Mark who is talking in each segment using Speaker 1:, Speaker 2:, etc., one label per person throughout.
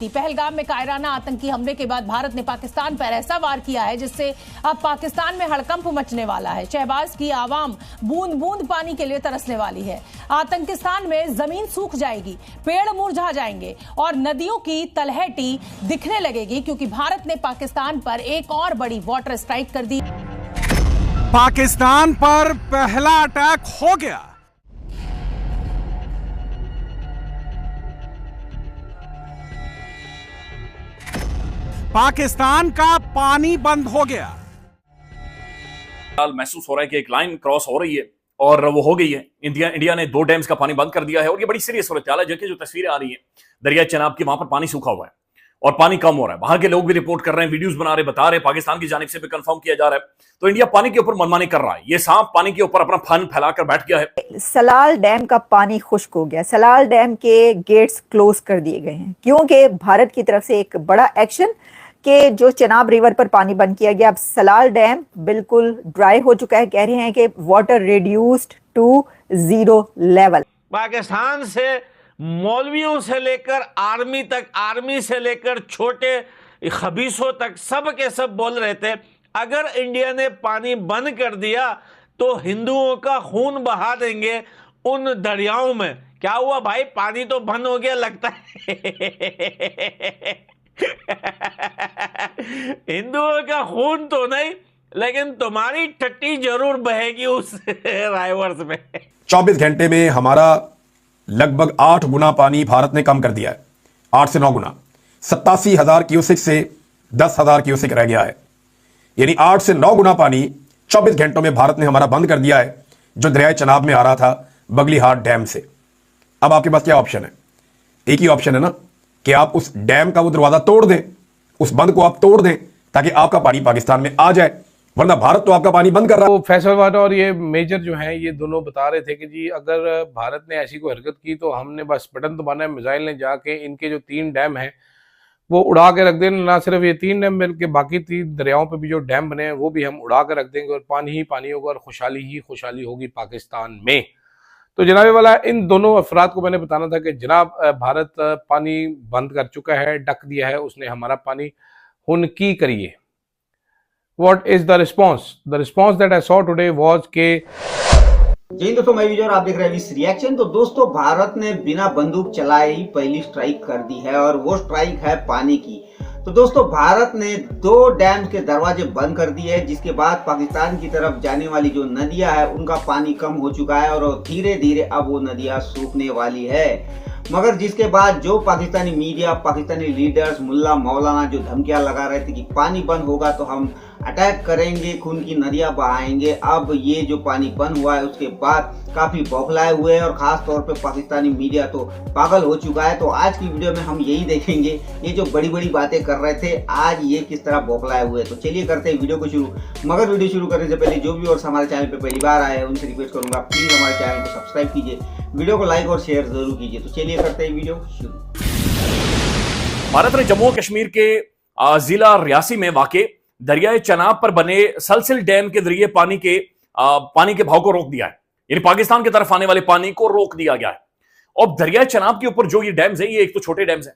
Speaker 1: पहलगाम में कायराना आतंकी हमले के बाद भारत ने पाकिस्तान पर ऐसा वार किया है जिससे अब पाकिस्तान में हड़कंप मचने वाला है। शहबाज की आवाम बूंद बूंद पानी के लिए तरसने वाली है। आतंकिस्तान में जमीन सूख जाएगी, पेड़ मुरझा जाएंगे और नदियों की तलहटी दिखने लगेगी, क्योंकि भारत ने पाकिस्तान पर एक और बड़ी वाटर स्ट्राइक कर दी।
Speaker 2: पाकिस्तान पर पहला अटैक हो गया। पाकिस्तान का पानी बंद हो गया।
Speaker 3: महसूस हो रहा है कि एक लाइन क्रॉस हो रही है और वो हो गई है। इंडिया ने 2 डैम्स का पानी बंद कर दिया है और ये बड़ी सीरियस सूरत हाल है। जो तस्वीरें आ रही है दरिया चनाब की, वहां पर पानी सूखा हुआ है और पानी कम हो रहा है। वहां के लोग भी रिपोर्ट कर रहे हैं, वीडियोस बना रहे, बता रहे, पाकिस्तान की जानिब से भी कंफर्म किया जा रहा है। तो इंडिया पानी के ऊपर मनमानी कर रहा है। ये सांप पानी के ऊपर अपना फन फैलाकर बैठ गया है।
Speaker 4: सलाल डैम का पानी खुश्क हो गया। सलाल डैम के गेट्स क्लोज कर दिए गए हैं क्योंकि भारत की तरफ से एक बड़ा एक्शन कि जो चनाब रिवर पर पानी बंद किया गया। अब सलाल डैम बिल्कुल ड्राई हो चुका है। कह रहे हैं कि water reduced to 0 level.
Speaker 5: Pakistan से मौलवियों से लेकर आर्मी तक, आर्मी से लेकर छोटे खबीसों तक सब के सब बोल रहे थे अगर इंडिया ने पानी बंद कर दिया तो हिंदुओं का खून बहा देंगे उन दरियाओं में। क्या हुआ भाई, पानी तो बंद हो गया लगता है। हिंदुओं का खून तो नहीं, लेकिन तुम्हारी टट्टी जरूर बहेगी उस राइवर्स में।
Speaker 6: 24 घंटे में हमारा लगभग 8 गुना पानी भारत ने कम कर दिया है। 8 से 9 गुना, 87,000 क्यूसेक से 10,000 क्यूसेक रह गया है। यानी 8 से 9 गुना पानी 24 घंटों में भारत ने हमारा बंद कर दिया है, जो दरियाए चनाब में आ रहा था बगलीहाट डैम से। अब आपके पास क्या ऑप्शन है? एक ही ऑप्शन है ना कि आप उस डैम का वो दरवाजा तोड़ दें, उस बंद को आप तोड़ दें ताकि आपका पानी पाकिस्तान में आ जाए, वरना भारत तो आपका पानी बंद कर रहा है।
Speaker 7: तो फैसलवाद और ये मेजर जो हैं ये दोनों बता रहे थे कि जी अगर भारत ने ऐसी कोई हरकत की तो हमने बस बटन दबाना है, मिसाइल ने जाके इनके जो 3 डैम हैं वो उड़ा के रख देंगे। ना सिर्फ ये 3 डैम बल्कि बाकी 3 दरियाओं पे भी जो डैम बने हैं वो भी हम उड़ा के रख देंगे और पानी ही पानी होगा और खुशहाली ही खुशहाली होगी पाकिस्तान में। तो जनाब वाला इन दोनों अफराद को मैंने बताना था कि जनाब भारत पानी बंद कर चुका है, ढक दिया है उसने हमारा पानी, हुन की करिए। What is the response? The response that I saw today was के
Speaker 8: जी दोस्तों, मैं विजय और आप देख रहे हैं इस रिएक्शन। तो दोस्तों, भारत ने बिना बंदूक चलाए ही पहली स्ट्राइक कर दी है और वो स्ट्राइक है पानी की। तो दोस्तों, भारत ने 2 डैम के दरवाजे बंद कर दिए हैं, जिसके बाद पाकिस्तान की तरफ जाने वाली जो नदियां है उनका पानी कम हो चुका है और धीरे धीरे अब वो नदियां सूखने वाली है। मगर जिसके बाद जो पाकिस्तानी मीडिया, पाकिस्तानी लीडर्स, मुल्ला मौलाना जो धमकियां लगा रहे थे कि पानी बंद होगा तो हम अटैक करेंगे, खून की नदियां बहाएंगे, अब ये जो पानी बंद हुआ है उसके बाद काफी बौखलाए हुए हैं और खास तौर पे पाकिस्तानी मीडिया तो पागल हो चुका है। तो आज की वीडियो में हम यही देखेंगे, ये जो बड़ी बड़ी बातें कर रहे थे आज ये किस तरह बौखलाए हुए। तो चलिए करते हैं वीडियो को शुरू। मगर वीडियो शुरू करने से पहले जो भी और हमारे चैनल पे पहली बार आए हैं उनसे रिक्वेस्ट करूंगा प्लीज हमारे चैनल को सब्सक्राइब कीजिए, वीडियो को लाइक और शेयर जरूर कीजिए। तो चलिए करते हैं वीडियो शुरू।
Speaker 3: भारत ने जम्मू कश्मीर के जिला रियासी में वाक़े दरियाए चनाब पर बने सलसिल डैम के जरिए पानी के भाव को रोक दिया है। यानी पाकिस्तान की तरफ आने वाले पानी को रोक दिया गया है। और दरियाए चनाब के ऊपर जो ये डैम्स है, ये एक तो छोटे डैम्स हैं,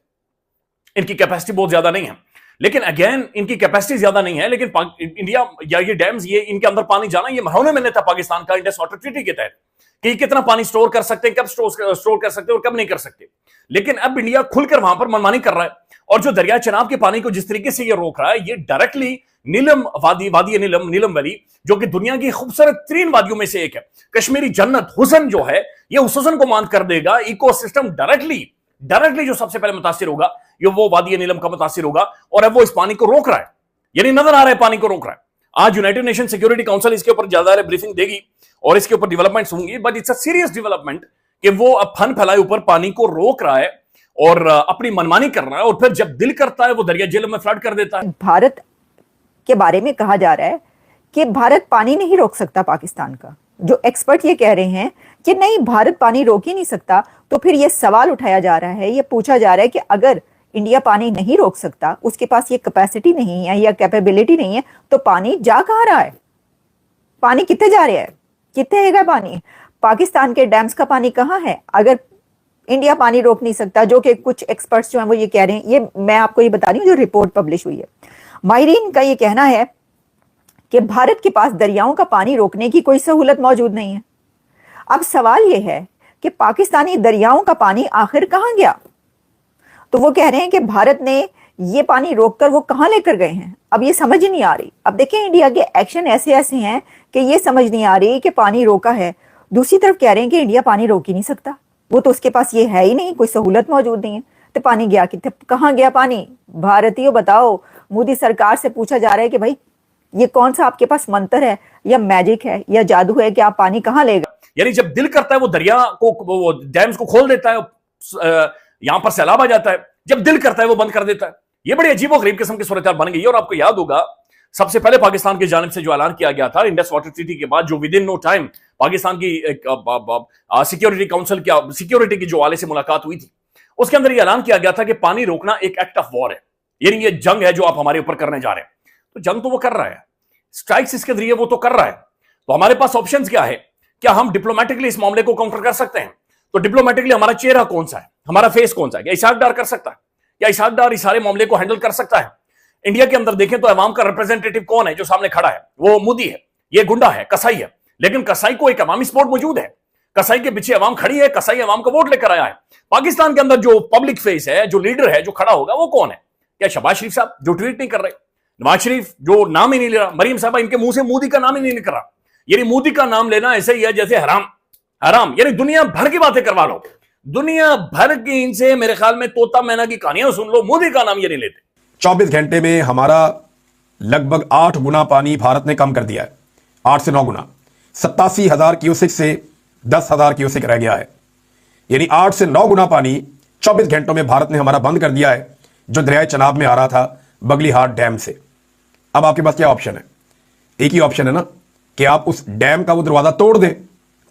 Speaker 3: इनकी कैपेसिटी बहुत ज्यादा नहीं है, लेकिन अगेन इनकी कैपेसिटी ज्यादा नहीं है, लेकिन इंडिया या ये डैम्स, ये इनके अंदर पानी जाना ये मरहूने में था पाकिस्तान का इंडस वाटर ट्रीटी के तहत कि कितना पानी स्टोर कर सकते हैं, कब स्टोर कर सकते हैं और कब नहीं कर सकते। लेकिन अब इंडिया खुलकर वहां पर मनमानी कर रहा है और जो दरिया चनाब के पानी को जिस तरीके से ये रोक रहा है, ये डायरेक्टली नीलम वादी नीलम वैली, जो कि दुनिया की खूबसूरत 3 वादियों में से एक है, कश्मीरी जन्नत हुसन जो है, ये उस हुसन को मांद कर देगा। इकोसिस्टम डायरेक्टली जो सबसे पहले मुतासिर होगा ये वो वादी नीलम का मुतासिर होगा और अब वो इस पानी को रोक रहा है, यानी नजर आ रहा है पानी को रोक रहा है। आज यूनाइटेड नेशन सिक्योरिटी काउंसिल इसके ऊपर ज्यादा ब्रीफिंग देगी और इसके ऊपर डेवलपमेंट्स होंगी, but it's a serious development कि वो अब फन फैलाए ऊपर पानी को रोक रहा है और अपनी मनमानी कर रहा है और फिर जब दिल करता है वो दरिया जेल में फ्लड कर देता है।
Speaker 4: भारत के बारे में कहा जा रहा है कि भारत पानी नहीं रोक सकता पाकिस्तान का। जो एक्सपर्ट ये कह रहे हैं कि नहीं, भारत पानी रोक ही नहीं सकता। तो फिर ये सवाल उठाया जा रहा है, ये पूछा जा रहा है कि अगर इंडिया पानी नहीं रोक सकता, उसके पास ये कैपेसिटी नहीं है या कैपेबिलिटी नहीं है, तो पानी जा कहाँ रहा है? पानी कितने जा रहा है? कितने है पानी? पाकिस्तान के डैम्स का पानी कहाँ है? अगर इंडिया पानी रोक नहीं सकता, जो कि कुछ एक्सपर्ट्स जो हैं वो ये कह रहे हैं। ये मैं आपको ये बता रही हूँ जो रिपोर्ट पब्लिश हुई है। माहिरीन का ये कहना है कि भारत के पास दरियाओं का पानी रोकने की कोई सहूलत मौजूद नहीं है। अब सवाल ये है कि पाकिस्तानी दरियाओं का पानी आखिर कहां गया? तो वो कह रहे हैं कि भारत ने ये पानी रोककर वो कहां लेकर गए हैं, अब ये समझ ही नहीं आ रही। अब देखें इंडिया के एक्शन ऐसे ऐसे हैं कि ये समझ नहीं आ रही कि पानी रोका है। दूसरी तरफ कह रहे हैं कि इंडिया पानी रोक ही नहीं सकता, वो तो उसके पास ये है ही नहीं, कोई सहूलत मौजूद नहीं है। तो पानी गया कितने, कहां गया पानी? भारतीयों बताओ। मोदी सरकार से पूछा जा रहा है कि भाई ये कौन सा आपके पास मंत्र है या मैजिक है या जादू है कि आप पानी कहां ले गए?
Speaker 3: यानी जब दिल करता है वो दरिया को, वो डैम्स को खोल देता है, यहां पर सैलाब आ जाता है। जब दिल करता है वो बंद कर देता है। ये बड़ी अजीबोगरीब किस्म की सूरत बन गई। और आपको याद होगा सबसे पहले पाकिस्तान की जानिब से जो ऐलान किया गया था इंडस वाटर ट्रीटी के बाद, जो within no time Pakistan की सिक्योरिटी काउंसिल की सिक्योरिटी की जो वाले से मुलाकात हुई थी, उसके अंदर यह ऐलान किया गया था कि पानी रोकना एक एक्ट ऑफ वॉर है। यानी ये जंग है जो आप हमारे ऊपर करने जा रहे हैं। तो जंग तो वो कर रहा है, स्ट्राइक्स इसके जरिए वो तो कर रहा है। तो हमारे पास ऑप्शंस क्या है? क्या हम डिप्लोमेटिकली इस मामले को काउंटर कर सकते हैं? तो डिप्लोमेटिकली हमारा चेहरा कौन सा है, हमारा फेस कौन सा है? क्या इसाक डार कर सकता है? क्या इसाक डार इस सारे मामले को हैंडल कर सकता है? इंडिया के अंदर देखें तो अवाम का रिप्रेजेंटेटिव कौन है जो सामने खड़ा है? वो मोदी है, ये गुंडा है, कसाई है। लेकिन कसाई को एक अवामी सपोर्ट मौजूद है, कसाई के पीछे अवाम खड़ी है, कसाई अवाम का वोट लेकर आया है। पाकिस्तान के अंदर जो पब्लिक फेस है, जो लीडर है, जो खड़ा होगा, वो कौन है? क्या शहबाज शरीफ साहब जो ट्वीट नहीं कर रहे, नवाज शरीफ जो नाम ही नहीं ले रहा, मरीम साहबा इनके मुंह से मोदी का नाम ही नहीं निकल रहा। यानी मोदी का नाम लेना ऐसे ही है जैसे हराम हराम, यानी दुनिया भर की बातें करवा लो, दुनिया भर की इनसे मेरे ख्याल में तोता मैना की कहानियां सुन लो, मोदी का नाम ये नहीं लेते।
Speaker 6: 24 घंटे में हमारा लगभग 8 गुना पानी भारत ने कम कर दिया है, 8 से 9 गुना। 87,000 क्यूसेक से 10,000 क्यूसेक रह गया है। यानी 8 से 9 गुना पानी 24 घंटों में भारत ने हमारा बंद कर दिया है, जो दरियाए चनाब में आ रहा था बगलीहाट डैम से। अब आपके पास क्या ऑप्शन है? एक ही ऑप्शन है ना कि आप उस डैम का वो दरवाजा तोड़ दें,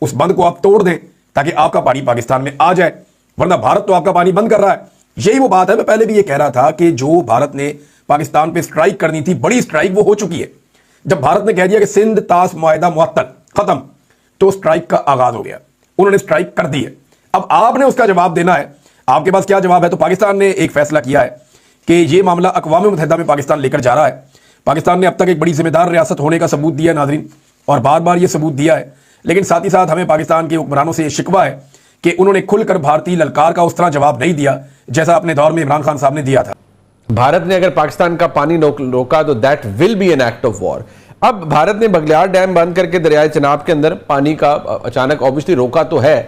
Speaker 6: उस बंद को आप तोड़ दें ताकि आपका पानी पाकिस्तान में आ जाए, वरना भारत तो आपका पानी बंद कर रहा है। यही वो बात है, मैं पहले भी ये कह रहा था कि जो भारत ने पाकिस्तान पे स्ट्राइक करनी थी, बड़ी स्ट्राइक, वो हो चुकी है। जब भारत ने कह दिया कि सिंध तास मुआहिदा मुअत्तल खत्म, तो स्ट्राइक का आगाज हो गया, उन्होंने स्ट्राइक कर दी है। अब आपने उसका जवाब देना है। आपके पास क्या जवाब है? तो पाकिस्तान ने एक फैसला किया है कि यह मामला अक़वाम मुत्तहिदा में पाकिस्तान लेकर जा रहा है। पाकिस्तान ने अब तक एक बड़ी जिम्मेदार रियासत होने का सबूत दिया नाज़रीन, और बार बार यह सबूत दिया है। लेकिन साथ ही साथ हमें पाकिस्तान के हुक्मरानों से यह शिकवा है कि उन्होंने खुलकर भारतीय ललकार का उस तरह जवाब नहीं दिया जैसा अपने दौर में इमरान खान साहब ने दिया था।
Speaker 9: भारत ने अगर पाकिस्तान का पानी रोका तो that will be an act of war. अब भारत ने बगलियार डैम बंद करके दरियाए चनाब के अंदर पानी का अचानक ऑब्वियसली रोका तो है।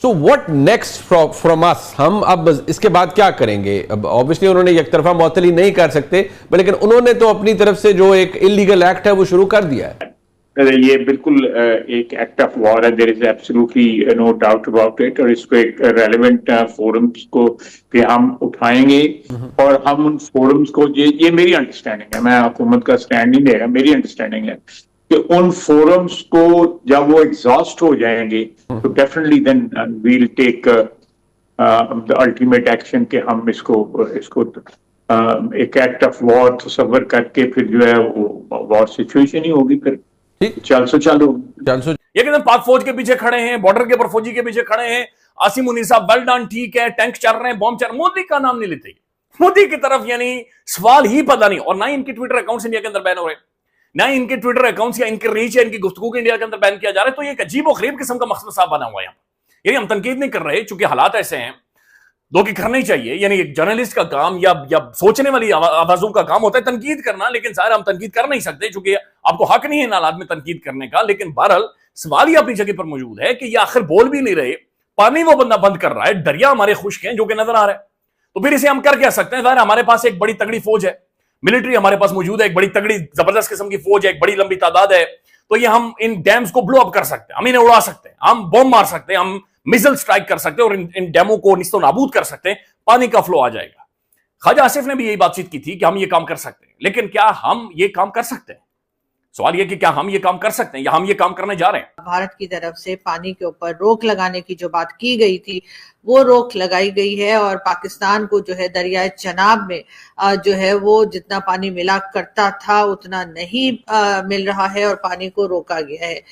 Speaker 9: So what next from us? हम अब इसके बाद क्या करेंगे? अब ऑब्वियसली उन्होंने एक तरफा मुअत्तली नहीं कर सकते, लेकिन उन्होंने तो अपनी तरफ से जो एक इलीगल एक्ट है वो शुरू कर दिया है।
Speaker 10: ये बिल्कुल एक एक्ट ऑफ वॉर है, there is absolutely no doubt about it. और इसको एक रेलेवेंट फोरम्स को पे हम उठाएंगे और हम उन फोरम्स को, ये मेरी अंडरस्टैंडिंग है, मैं हुकूमत का स्टैंड नहीं देगा, मेरी अंडरस्टैंडिंग है कि उन फोरम्स को जब वो एग्जॉस्ट हो जाएंगे तो definitely then we'll take the ultimate action कि हम इसको एक एक्ट ऑफ वॉर तस्वर करके फिर जो है वो वॉर सिचुएशन ही होगी, फिर चलो
Speaker 3: ये कहते पाक फौज के पीछे खड़े हैं, बॉर्डर के ऊपर फौजी के पीछे खड़े हैं, आसिम मुनीर साहब वेल डन, ठीक है, टैंक चल रहे हैं, बॉम्ब चल रहे हैं, मोदी का नाम नहीं लेते, मोदी की तरफ यानी सवाल ही पता नहीं। और ना ही इनके ट्विटर अकाउंट्स इंडिया के अंदर बैन हो रहे, ना ही इनके ट्विटर अकाउंट्स या इनके रीच या इनकी गुफ्तगू के इंडिया के अंदर बैन किया जा रहा है। तो ये एक अजीब और गरीब किस्म का मकसद साहब बना हुआ है। यानी हम तनकीद नहीं कर रहे, चूंकि हालात ऐसे हैं, दो की करना ही चाहिए। यानी एक जर्नलिस्ट का काम या सोचने वाली आवाजों का काम होता है तनकीद करना, लेकिन सारे हम तनकीद कर नहीं सकते चूंकि आपको हक नहीं है इन हालात में तनकीद करने का। लेकिन बहरहाल सवाल ही अपनी जगह पर मौजूद है कि ये आखिर बोल भी नहीं रहे, पानी वो बंदा बंद कर रहा है, दरिया हमारे खुश्क हैं जो कि नजर आ रहा है, तो फिर इसे हम कर क्या सकते हैं? हमारे पास एक बड़ी तगड़ी फौज है, मिलिट्री हमारे पास मौजूद है, एक बड़ी तगड़ी जबरदस्त किस्म की फौज है, एक बड़ी लंबी तादाद है, तो ये हम इन डैम्स को ब्लो अप कर सकते हैं, हम इन्हें उड़ा सकते हैं, हम बॉम्ब मार सकते हैं, हम मिसाइल स्ट्राइक कर सकते हैं और इन डैमों को निस्तो नाबूद कर सकते हैं, पानी का फ्लो आ जाएगा। ख्वाजा आसिफ ने भी यही बातचीत की थी कि हम ये काम कर सकते हैं, लेकिन क्या हम ये काम कर सकते हैं? सवाल यह कि क्या हम ये काम कर सकते हैं या हम ये काम करने जा रहे हैं?
Speaker 11: भारत की तरफ से पानी के ऊपर रोक लगाने की जो बात की गई थी वो रोक लगाई गई है और पाकिस्तान को जो है दरियाए चनाब में जो है वो जितना पानी मिला करता था उतना नहीं मिल रहा है और पानी को रोका गया है।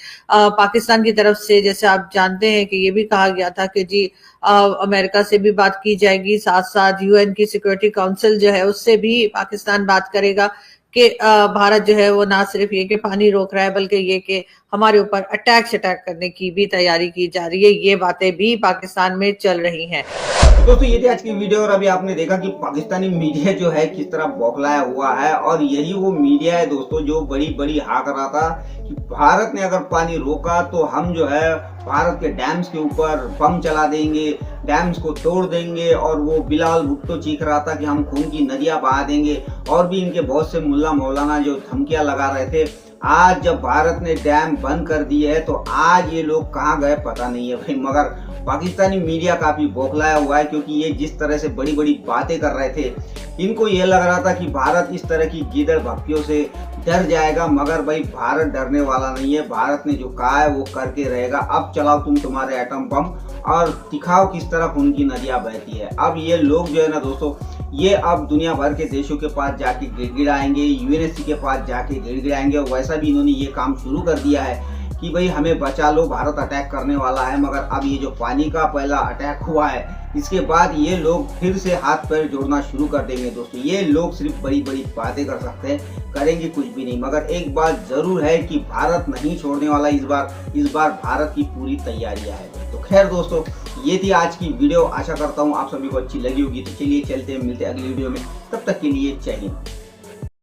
Speaker 11: पाकिस्तान की तरफ से जैसे आप जानते हैं कि ये भी कहा गया था कि जी अमेरिका से भी बात की जाएगी, साथ साथ यूएन की सिक्योरिटी काउंसिल जो है उससे भी पाकिस्तान बात करेगा कि भारत जो है वो ना सिर्फ ये कि पानी रोक रहा है बल्कि ये कि हमारे ऊपर अटैक करने की भी तैयारी की जा रही है। ये बातें भी पाकिस्तान में चल रही हैं।
Speaker 8: दोस्तों ये थी आज की वीडियो और अभी आपने देखा कि पाकिस्तानी मीडिया जो है किस तरह बौखलाया हुआ है और यही वो मीडिया है दोस्तों जो बड़ी बड़ी हाँ रहा था कि भारत ने अगर पानी रोका तो हम जो है भारत के डैम्स के ऊपर बम चला देंगे, डैम्स को तोड़ देंगे और वो बिलाल भुट्टो चीख रहा था कि हम खून की नदियां बहा देंगे और भी इनके बहुत से मुल्ला मौलाना जो धमकियां लगा रहे थे। आज जब भारत ने डैम बंद कर दिए है तो आज ये लोग कहाँ गए पता नहीं है भाई, मगर पाकिस्तानी मीडिया काफी बौखलाया हुआ है क्योंकि ये जिस तरह से बड़ी बड़ी बातें कर रहे थे इनको ये लग रहा था कि भारत इस तरह की गीदड़ भक्तियों से डर जाएगा, मगर भाई भारत डरने वाला नहीं है। भारत ने जो कहा है वो करके रहेगा। अब चलाओ तुम तुम्हारे एटम बम और दिखाओ किस तरह खून की नदियां बहती है। अब ये लोग जो है ना दोस्तों ये अब दुनिया भर के देशों के पास जाके गिड़गिड़ाएंगे, यूएनएससी के पास जाके गिड़गिड़ाएंगे और वैसा भी इन्होंने ये काम शुरू कर दिया है कि भाई हमें बचा लो, भारत अटैक करने वाला है। मगर अब ये जो पानी का पहला अटैक हुआ है इसके बाद ये लोग फिर से हाथ पैर जोड़ना शुरू कर देंगे दोस्तों। ये लोग सिर्फ बड़ी बड़ी बातें कर सकते हैं, करेंगे कुछ भी नहीं। मगर एक बात जरूर है कि भारत नहीं छोड़ने वाला इस बार भारत की पूरी तैयारियां है। तो खैर दोस्तों ये थी आज की वीडियो, आशा करता हूँ आप सभी को अच्छी लगी होगी। तो चलिए चलते हैं, मिलते हैं अगली वीडियो में, तब तक के लिए जय हिंद।